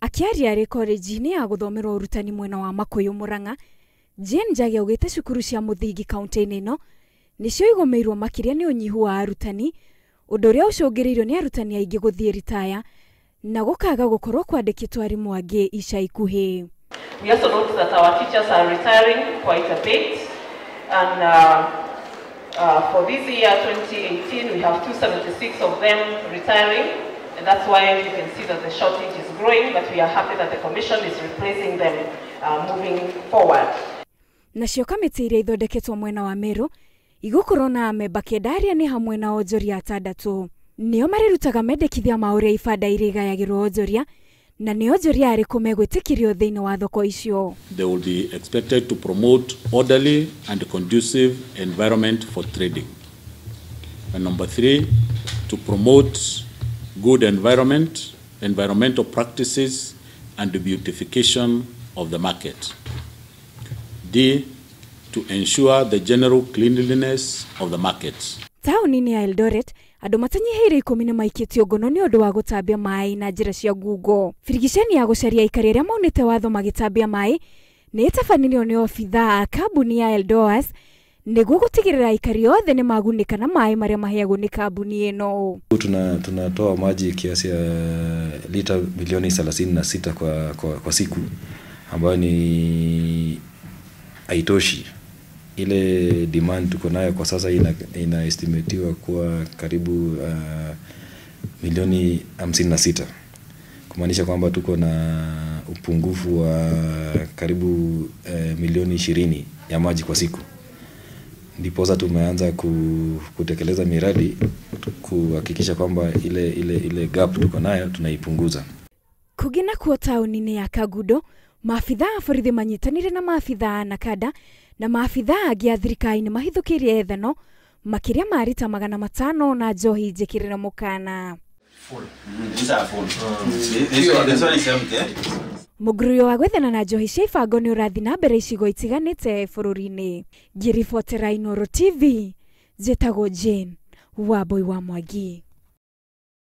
Akiaria rekoreji-ini ya guthomerwo urutani mwena wa Makuyu Murang'a, Jane Njagi augite cukuru cia muthingi kaunti-ini ino nicio igumirwo makiria ni unyihu wa arutani, undu uria ucungiriirwo ni arutani aingi guthie ritaya na gukaga gukorwo kwandikitwo arimu angi ica ikuhi. We also note that our teachers are retiring quite a bit, and for this year 2018 we have 276 of them retiring, and that's why you can see that the shortage is growing, but we are happy that the commission is replacing them moving forward. Nacio kamiti iria ithondeketwo mwena wa Meru igukorwo na amemba kenda ni hamwe na onjoria atandatu. Nio marirutaga mendekithia ma uria ibanda iria igayagirwo onjoria na ni onjoria ariku megwitikirio thiini wa thoko icio. They will be expected to promote orderly and conducive environment for trading. And number 3, to promote good environmental practices and the beautification of the market. D, to ensure the general cleanliness of the market. Tauni-ini ya Eldoret, andu matanyihiire 10 ni maikitio ngono ni undu wa gutambia mai na njira cia ngungo. Firigiceni ya gucaria aikari aria maunite watho magitambia mai ni itafanyirio ni obithaa a kambuni ya Eldoas niguo gutigirira aikari othe ni magunika na mai maria maheagwo ni kambuni ino. Tunatoa maji kiasi ya lita milioni 36 kwa siku, ambayo ni haitoshi. Ile demand tuko nayo kwa sasa inaestimatiwa kuwa karibu milioni 56, kumaanisha kwamba tuko na upungufu wa karibu milioni 20 ya maji kwa siku. Ndipo sasa tumeanza kutekeleza miradi kuhakikisha kwamba ile gap tuko nayo tunaipunguza. Kungi nakuo tauni-ini ya Kagudo, maabithaa a borithi manyitanire na maabithaa na kada na maabithaa angi a thirikari ni mahithukirie ethano makiria ma rita 500 na njohi njikirira mukana. Mugurio wa gwethana na njohi cia ibango ni urathi na mbere icigo itiganite bururi-ini. Ngiribotera Uhoro TV, njitagwo Jane Njagi.